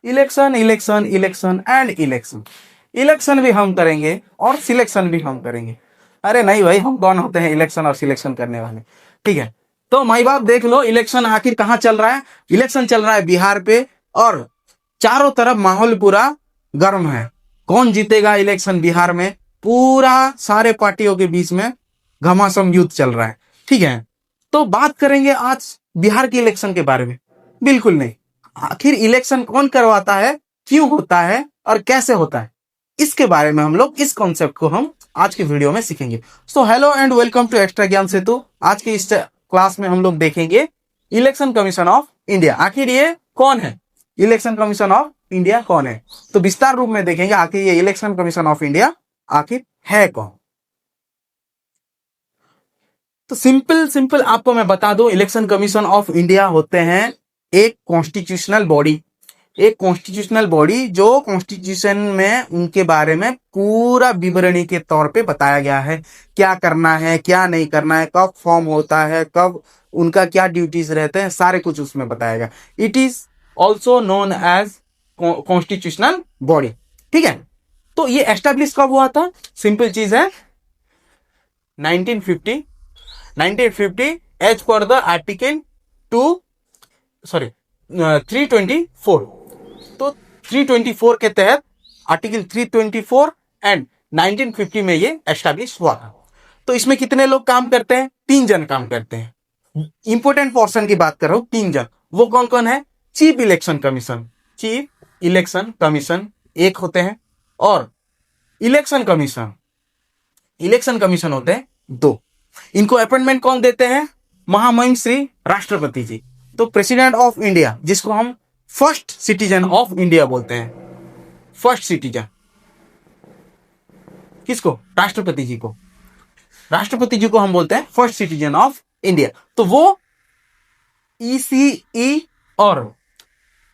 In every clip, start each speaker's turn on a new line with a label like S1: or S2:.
S1: Election election election and election. Election भी हम करेंगे और सिलेक्शन भी हम करेंगे। अरे नहीं भाई, हम कौन होते हैं इलेक्शन और सिलेक्शन करने वाले। ठीक है, तो माई बाप देख लो, इलेक्शन आखिर कहाँ चल रहा है। इलेक्शन चल रहा है बिहार पे, और चारों तरफ माहौल पूरा गर्म है। कौन जीतेगा इलेक्शन बिहार में, पूरा सारे पार्टियों के बीच में घमासान युद्ध चल रहा है। ठीक है, तो बात करेंगे आज बिहार के इलेक्शन के बारे में? बिल्कुल नहीं। आखिर इलेक्शन कौन करवाता है, क्यों होता है और कैसे होता है, इसके बारे में हम लोग, इस कॉन्सेप्ट को हम आज के वीडियो में सीखेंगे। So hello and welcome to extra Gyan Setu. आज के इस क्लास में हम लोग देखेंगे इलेक्शन कमीशन ऑफ इंडिया। आखिर ये कौन है, इलेक्शन कमीशन ऑफ इंडिया कौन है, तो विस्तार रूप में देखेंगे आखिर ये इलेक्शन कमीशन ऑफ इंडिया आखिर है कौन। तो सिंपल आपको मैं बता दूं, इलेक्शन कमीशन ऑफ इंडिया होते हैं एक कॉन्स्टिट्यूशनल बॉडी। एक कॉन्स्टिट्यूशनल बॉडी जो कॉन्स्टिट्यूशन में उनके बारे में पूरा विवरणी के तौर पे बताया गया है, क्या करना है क्या नहीं करना है, कब फॉर्म होता है, कब उनका क्या ड्यूटीज रहते हैं, सारे कुछ उसमें बताया गया। It is also known as constitutional body. ठीक है, तो ये एस्टेब्लिश कब हुआ था? सिंपल चीज है, 1950 एज पर द आर्टिकल 324। तो 324 के तहत आर्टिकल 324 एंड 1950 में ये एस्टैब्लिश हुआ था। तो इसमें कितने लोग काम करते हैं? 3 जन काम करते हैं। इंपोर्टेंट पोर्शन की बात कर रहा हूं, 3 जन। वो कौन कौन है? Chief election commission, chief election commission एक होते हैं, और इलेक्शन कमीशन होते हैं 2। इनको अपॉइंटमेंट कौन देते हैं? महामहिम श्री राष्ट्रपति जी। तो प्रेसिडेंट ऑफ इंडिया, जिसको हम फर्स्ट सिटीजन ऑफ इंडिया बोलते हैं, फर्स्ट सिटीजन किसको? राष्ट्रपति जी को। राष्ट्रपति जी को हम बोलते हैं फर्स्ट सिटीजन ऑफ इंडिया। तो वो ECE और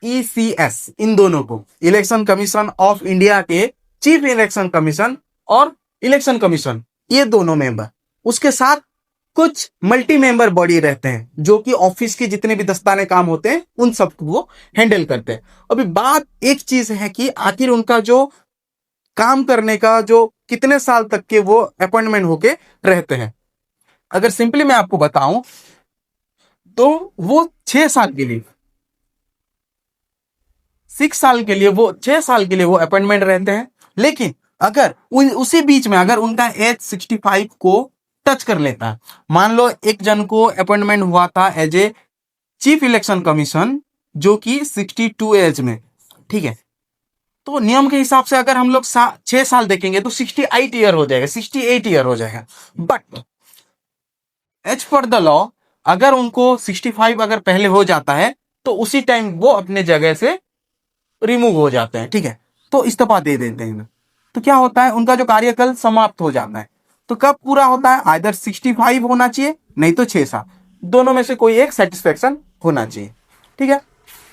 S1: ECS, इन दोनों को, इलेक्शन कमीशन ऑफ इंडिया के चीफ इलेक्शन कमीशन और इलेक्शन कमीशन, ये दोनों मेंबर, उसके साथ कुछ मल्टी मेंबर बॉडी रहते हैं जो कि ऑफिस के जितने भी दस्ताने काम होते हैं उन सबको वो हैंडल करते हैं। अभी बात एक चीज है कि आखिर उनका जो काम करने का जो कितने साल तक के वो अपॉइंटमेंट होके रहते हैं। अगर सिंपली मैं आपको बताऊं तो वो 6 साल के लिए, 6 साल के लिए वो 6 साल के लिए वो अपॉइंटमेंट रहते हैं। लेकिन अगर उसी बीच में अगर उनका एज 65 को टच कर लेता है, मान लो एक जन को अपॉइंटमेंट हुआ था as a chief election commission जो कि 62 एज में, ठीक है, तो नियम के हिसाब से अगर हम लोग 6 साल देखेंगे तो 68 ईयर हो जाएगा, 68 ईयर हो जाएगा। But as per the law अगर उनको 65 अगर पहले हो जाता है तो उसी टाइम वो अपने जगह से रिमूव हो जाते हैं। ठीक है, तो इस्तीफा दे देते हैं। तो क्या होता है, उनका जो कार्यकाल समाप्त हो जाता है। तो कब पूरा होता है? आइदर 65 होना चाहिए, नहीं तो 6 साल, दोनों में से कोई एक सेटिस्फेक्शन होना चाहिए। ठीक है,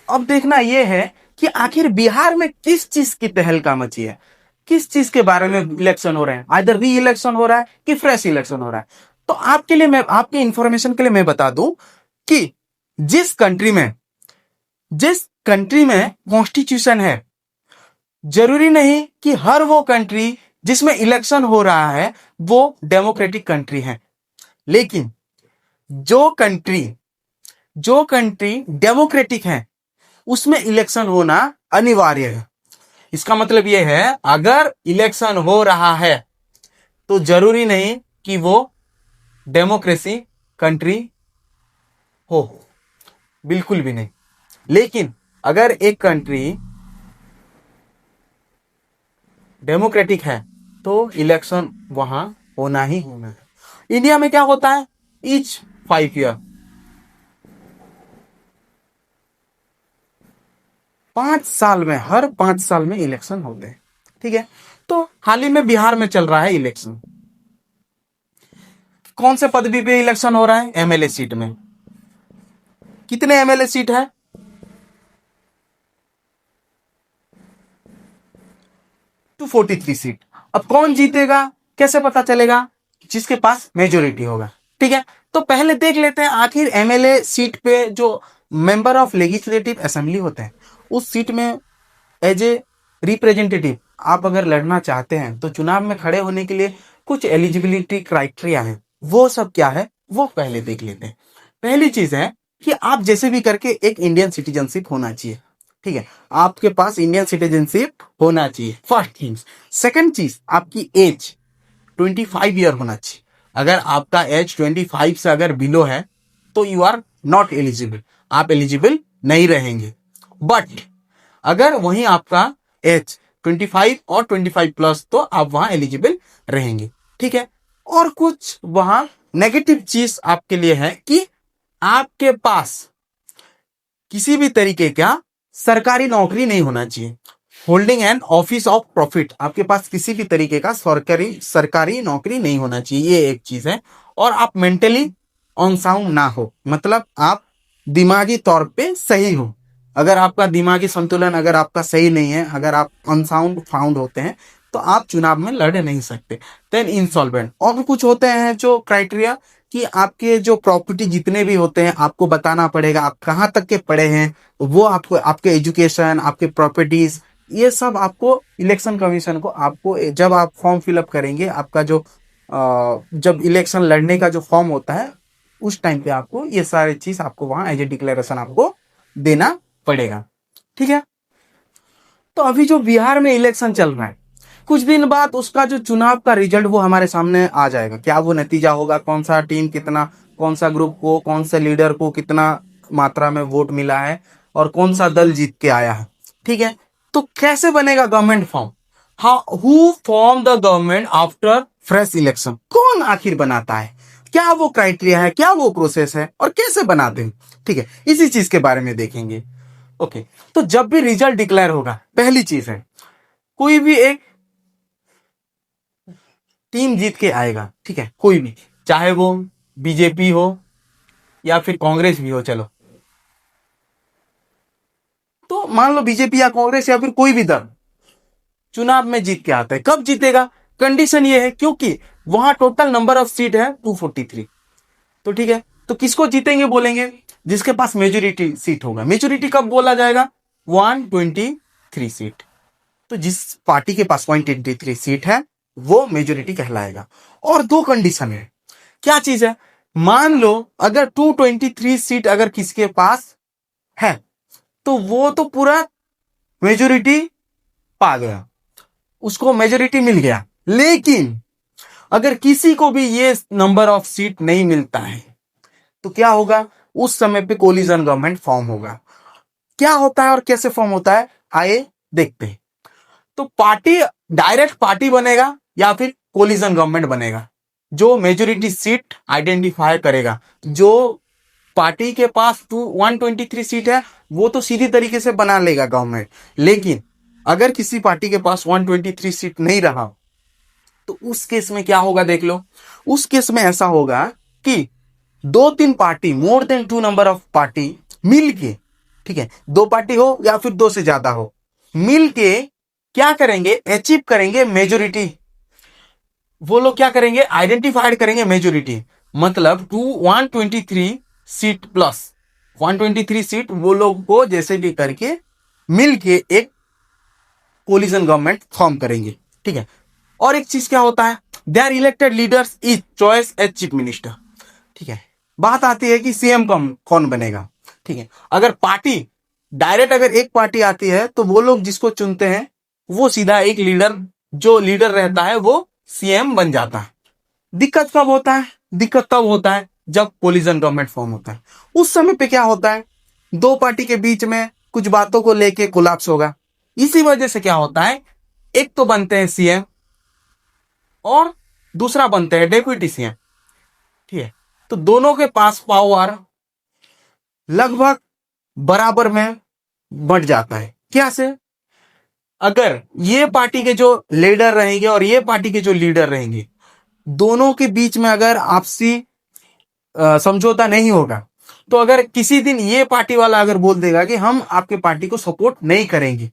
S1: अब देखना यह है कि आखिर बिहार में किस चीज की तहलका मची है, किस चीज के बारे में इलेक्शन हो रहे हैं, आइदर री इलेक्शन हो रहा है कि फ्रेश इलेक्शन हो रहा है। तो आपके लिए, मैं आपके इंफॉर्मेशन के लिए मैं बता दूं कि जिस कंट्री में कॉन्स्टिट्यूशन है, जरूरी नहीं कि हर वो कंट्री जिसमें इलेक्शन हो रहा है वो डेमोक्रेटिक कंट्री है। लेकिन जो कंट्री डेमोक्रेटिक है उसमें इलेक्शन होना अनिवार्य है। इसका मतलब यह है, अगर इलेक्शन हो रहा है तो जरूरी नहीं कि वो डेमोक्रेसी कंट्री हो, बिल्कुल भी नहीं। लेकिन अगर एक कंट्री डेमोक्रेटिक है तो इलेक्शन वहां होना ही होना है। इंडिया में क्या होता है? ईच 5 ईयर, 5 साल में, हर 5 साल में इलेक्शन होते हैं। ठीक है, तो हाल ही में बिहार में चल रहा है इलेक्शन। कौन से पदवी पे इलेक्शन हो रहा है? MLA सीट में। कितने MLA सीट है? 243 सीट। अब कौन जीतेगा कैसे पता चलेगा? जिसके पास मेजोरिटी होगा। ठीक है, तो पहले देख लेते हैं आखिर MLA सीट पे जो मेंबर ऑफ लेजिस्लेटिव असेंबली होते हैं उस सीट में एज ए रिप्रेजेंटेटिव आप अगर लड़ना चाहते हैं तो चुनाव में खड़े होने के लिए कुछ एलिजिबिलिटी क्राइटेरिया है। वो सब क्या है वो पहले देख लेते हैं। पहली चीज है कि आप जैसे भी करके एक इंडियन सिटीजनशिप होना चाहिए, ठीक है, आपके पास इंडियन सिटीजनशिप होना चाहिए, फर्स्ट थिंग्स। सेकंड चीज, आपकी एज 25 ईयर होना चाहिए। अगर आपका एज 25 से अगर बिलो है तो यू आर नॉट एलिजिबल, आप एलिजिबल नहीं रहेंगे। बट अगर वहीं आपका एज 25 और 25 प्लस तो आप वहां एलिजिबल रहेंगे, ठीक है। और कुछ वहां नेगेटिव चीज आपके लिए है कि आपके पास किसी भी तरीके का सरकारी नौकरी नहीं होना चाहिए। Holding an office of profit, आपके पास किसी भी तरीके का सरकारी नौकरी नहीं होना चाहिए, ये एक चीज है। और आप मेंटली अनसाउंड ना हो, मतलब आप दिमागी तौर पे सही हो। अगर आपका दिमागी संतुलन अगर आपका सही नहीं है, अगर आप अनसाउंड फाउंड होते हैं तो आप चुनाव में लड़ नहीं सकते। देन इंसॉल्वेंट, और कुछ होते हैं जो क्राइटेरिया कि आपके जो प्रॉपर्टी जितने भी होते हैं आपको बताना पड़ेगा आप कहाँ तक के पढ़े हैं, वो आपको, आपके एजुकेशन, आपके प्रॉपर्टीज, ये सब आपको इलेक्शन कमीशन को, आपको जब आप फॉर्म फिलअप करेंगे, आपका जो जब इलेक्शन लड़ने का जो फॉर्म होता है उस टाइम पे आपको ये सारी चीज आपको वहां एज ए डिक्लेरेशन आपको देना पड़ेगा, ठीक है। तो अभी जो बिहार में इलेक्शन चल रहा है, कुछ दिन बाद उसका जो चुनाव का रिजल्ट वो हमारे सामने आ जाएगा। क्या वो नतीजा होगा, कौन सा टीम कितना, कौन सा ग्रुप को, कौन से लीडर को कितना मात्रा में वोट मिला है और कौन सा दल जीत के आया है, ठीक है। तो कैसे बनेगा government form, how who form the government after fresh election, कौन आखिर बनाता है, क्या वो क्राइटेरिया है, क्या वो प्रोसेस है और कैसे बनाते हैं, ठीक है, इसी चीज के बारे में देखेंगे। ओके, तो जब भी रिजल्ट डिक्लेयर होगा, पहली चीज है कोई भी एक टीम जीत के आएगा, ठीक है, कोई भी, चाहे वो बीजेपी हो या फिर कांग्रेस भी हो, चलो तो मान लो बीजेपी या कांग्रेस या फिर कोई भी दल चुनाव में जीत के आता है। कब जीतेगा, कंडीशन ये है क्योंकि वहां टोटल नंबर ऑफ सीट है 243, तो ठीक है, तो किसको जीतेंगे बोलेंगे, जिसके पास मेजोरिटी सीट होगा। मेजोरिटी कब बोला जाएगा, 123 सीट, तो जिस पार्टी के पास 123 सीट है वो मेजोरिटी कहलाएगा। और दो कंडीशन है, क्या चीज है, मान लो अगर 223 सीट अगर किसके पास है तो वो तो पूरा मेजोरिटी पा गया, उसको मेजोरिटी मिल गया। लेकिन अगर किसी को भी ये नंबर ऑफ सीट नहीं मिलता है तो क्या होगा, उस समय पे कोलिजन गवर्नमेंट फॉर्म होगा। क्या होता है और कैसे फॉर्म होता है, आइए देखते हैं। तो पार्टी, डायरेक्ट पार्टी बनेगा या फिर कोलिजन गवर्नमेंट बनेगा, जो मेजोरिटी सीट आइडेंटिफाई करेगा। जो पार्टी के पास 123 सीट है वो तो सीधी तरीके से बना लेगा गवर्नमेंट, लेकिन अगर किसी पार्टी के पास 123 सीट नहीं रहा तो उस केस में क्या होगा देख लो। उस केस में ऐसा होगा कि 2-3 party, more than 2 number of party मिलके, ठीक है, 2 पार्टी हो या फिर 2 से ज्यादा हो, मिलके क्या करेंगे, अचीव करेंगे मेजोरिटी। वो लोग क्या करेंगे, आइडेंटिफाइड करेंगे मेजोरिटी, मतलब 123 सीट प्लस 123 सीट वो लोग को जैसे भी करके मिलके एक कोलिजन गवर्नमेंट फॉर्म करेंगे, ठीक है। और एक चीज क्या होता है, their elected leaders is choice as chief minister, ठीक है। बात आती है कि सीएम कौन बनेगा, ठीक है। अगर पार्टी डायरेक्ट अगर एक पार्टी आती है तो वो लोग जिसको चुनते हैं वो सीधा एक लीडर, जो लीडर रहता है वो सीएम बन जाता है। दिक्कत कब होता है, दिक्कत तब होता है जब कोलिजन गवर्नमेंट फॉर्म होता है। उस समय पे क्या होता है, 2 पार्टी के बीच में कुछ बातों को लेके कोलैप्स होगा। इसी वजह से क्या होता है, एक तो बनते हैं सीएम और दूसरा बनते हैं डेप्यूटी सीएम, ठीक है। तो दोनों के पास पावर लगभग बराबर में बढ़ जाता है। क्या से, अगर ये पार्टी के जो लीडर रहेंगे और ये पार्टी के जो लीडर रहेंगे, दोनों के बीच में अगर आपसी समझौता नहीं होगा तो अगर किसी दिन ये पार्टी वाला अगर बोल देगा कि हम आपके पार्टी को सपोर्ट नहीं करेंगे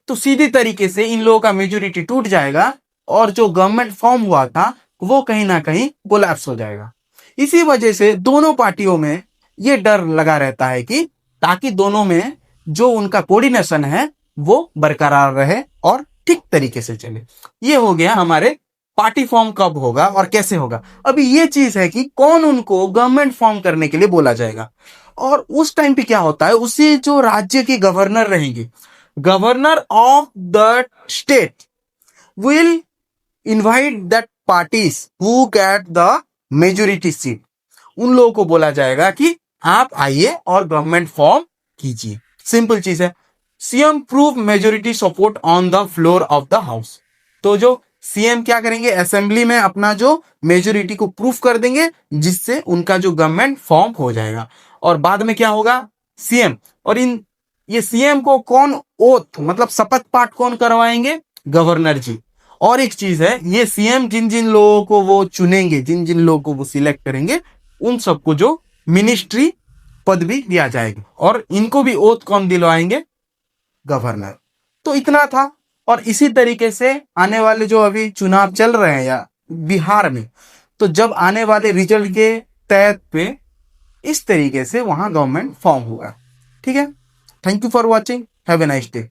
S1: तो सीधी तरीके से इन लोगों का मेजोरिटी टूट जाएगा और जो गवर्नमेंट फॉर्म हुआ था वो कहीं ना कहीं कोलैप्स हो जाएगा। इसी वजह से दोनों पार्टियों में ये डर लगा रहता है कि ताकि दोनों में जो उनका कोऑर्डिनेशन है वो बरकरार रहे और ठीक तरीके से चले। ये हो गया हमारे पार्टी फॉर्म कब होगा और कैसे होगा। अभी ये चीज है कि कौन उनको गवर्नमेंट फॉर्म करने के लिए बोला जाएगा, और उस टाइम पे क्या होता है, उसी जो राज्य के गवर्नर रहेंगे, governor of the state will invite that parties who get the majority seat. उन लोगों को बोला जाएगा कि आप आइए और गवर्नमेंट फॉर्म कीजिए। सिंपल चीज है। CM prove majority support on the floor of the house. तो जो सीएम क्या करेंगे, असेंबली में अपना जो मेजोरिटी को प्रूफ कर देंगे, जिससे उनका जो गवर्नमेंट फॉर्म हो जाएगा। और बाद में क्या होगा, सीएम और ये सीएम को कौन ओथ मतलब शपथ पाठ कौन करवाएंगे, गवर्नर जी। और एक चीज है, ये सीएम जिन जिन लोगों को वो चुनेंगे, जिन जिन लोगों को वो सिलेक्ट करेंगे, उन सबको जो मिनिस्ट्री पदवी दिया जाएगी, और इनको भी ओथ कौन दिलवाएंगे, गवर्नर। तो इतना था। और इसी तरीके से आने वाले जो अभी चुनाव चल रहे हैं या बिहार में, तो जब आने वाले रिजल्ट के तहत पे इस तरीके से वहां गवर्नमेंट फॉर्म होगा। ठीक है, thank you for watching, have a nice day.